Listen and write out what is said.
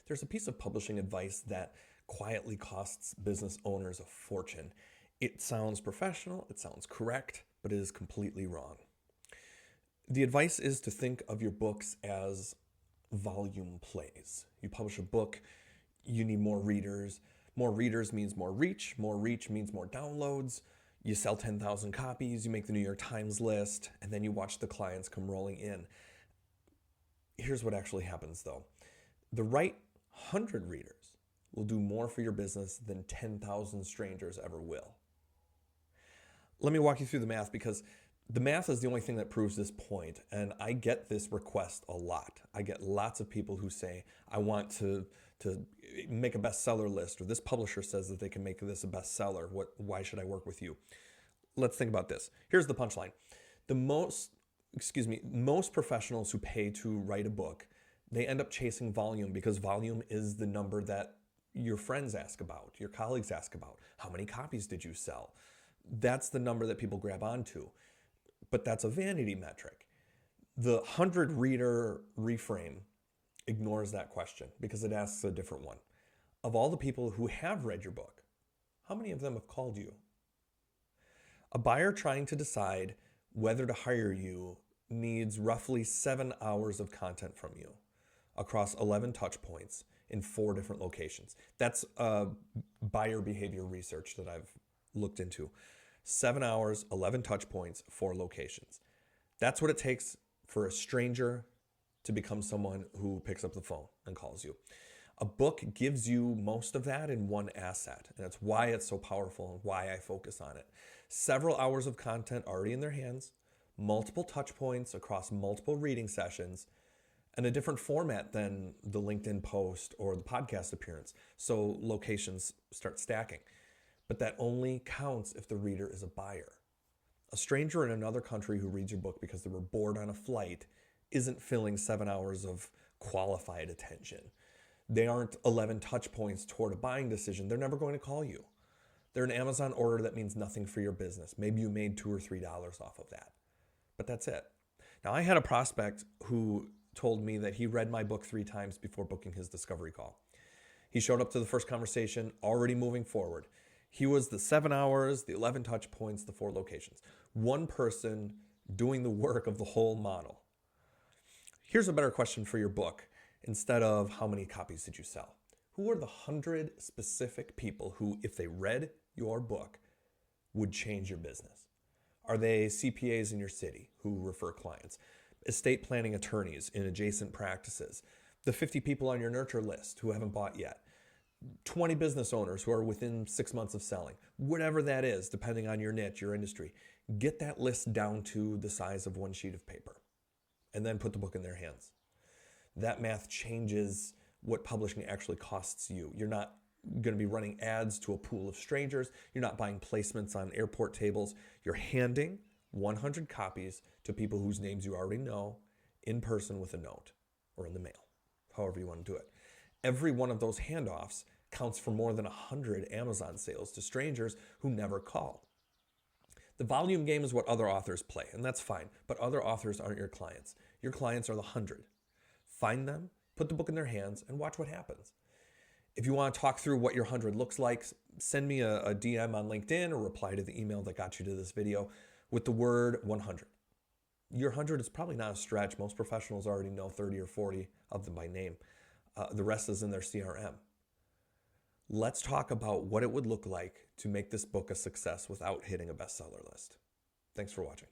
There's a piece of publishing advice that quietly costs business owners a fortune. It sounds professional, it sounds correct, but it is completely wrong. The advice is to think of your books as volume plays. You publish a book, you need more readers. More readers means more reach means more downloads. You sell 10,000 copies, you make the New York Times list, and then you watch the clients come rolling in. Here's what actually happens though. The right 100 readers will do more for your business than 10,000 strangers ever will. Let me walk you through the math, because the math is the only thing that proves this point, and I get this request a lot. I get lots of people who say, I want to make a bestseller list, or this publisher says that they can make this a bestseller. Why should I work with you? Let's think about this. Here's the punchline. Most professionals who pay to write a book, they end up chasing volume, because volume is the number that your friends ask about, your colleagues ask about. How many copies did you sell? That's the number that people grab onto. But that's a vanity metric. The 100 reader reframe ignores that question, because it asks a different one. Of all the people who have read your book, how many of them have called you? A buyer trying to decide whether to hire you needs roughly 7 hours of content from you across 11 touch points in 4 different locations. That's buyer behavior research that I've looked into. 7 hours, 11 touch points, 4 locations. That's what it takes for a stranger to become someone who picks up the phone and calls you. A book gives you most of that in one asset, and that's why it's so powerful and why I focus on it. Several hours of content already in their hands, multiple touch points across multiple reading sessions, and a different format than the LinkedIn post or the podcast appearance. So locations start stacking. But that only counts if the reader is a buyer. A stranger in another country who reads your book because they were bored on a flight isn't filling 7 hours of qualified attention. They aren't 11 touch points toward a buying decision. They're never going to call you. They're an Amazon order that means nothing for your business. Maybe you made $2 or $3 off of that, but that's it. Now, I had a prospect who told me that he read my book 3 times before booking his discovery call. He showed up to the first conversation already moving forward. He was the 7 hours, the 11 touch points, the 4 locations. One person doing the work of the whole model. Here's a better question for your book. Instead of how many copies did you sell? Who are the 100 specific people who, if they read your book, would change your business? Are they CPAs in your city who refer clients? Estate planning attorneys in adjacent practices? The 50 people on your nurture list who haven't bought yet? 20 business owners who are within 6 months of selling? Whatever that is, depending on your niche, your industry. Get that list down to the size of one sheet of paper, and then put the book in their hands. That math changes what publishing actually costs you. You're not going to be running ads to a pool of strangers. You're not buying placements on airport tables. You're handing 100 copies to people whose names you already know in person with a note or in the mail, however you want to do it. Every one of those handoffs counts for more than 100 Amazon sales to strangers who never call. The volume game is what other authors play, and that's fine, but other authors aren't your clients. Your clients are the 100. Find them, put the book in their hands, and watch what happens. If you want to talk through what your 100 looks like, send me a DM on LinkedIn or reply to the email that got you to this video with the word 100. Your 100 is probably not a stretch. Most professionals already know 30 or 40 of them by name. The rest is in their CRM. Let's talk about what it would look like to make this book a success without hitting a bestseller list. Thanks for watching.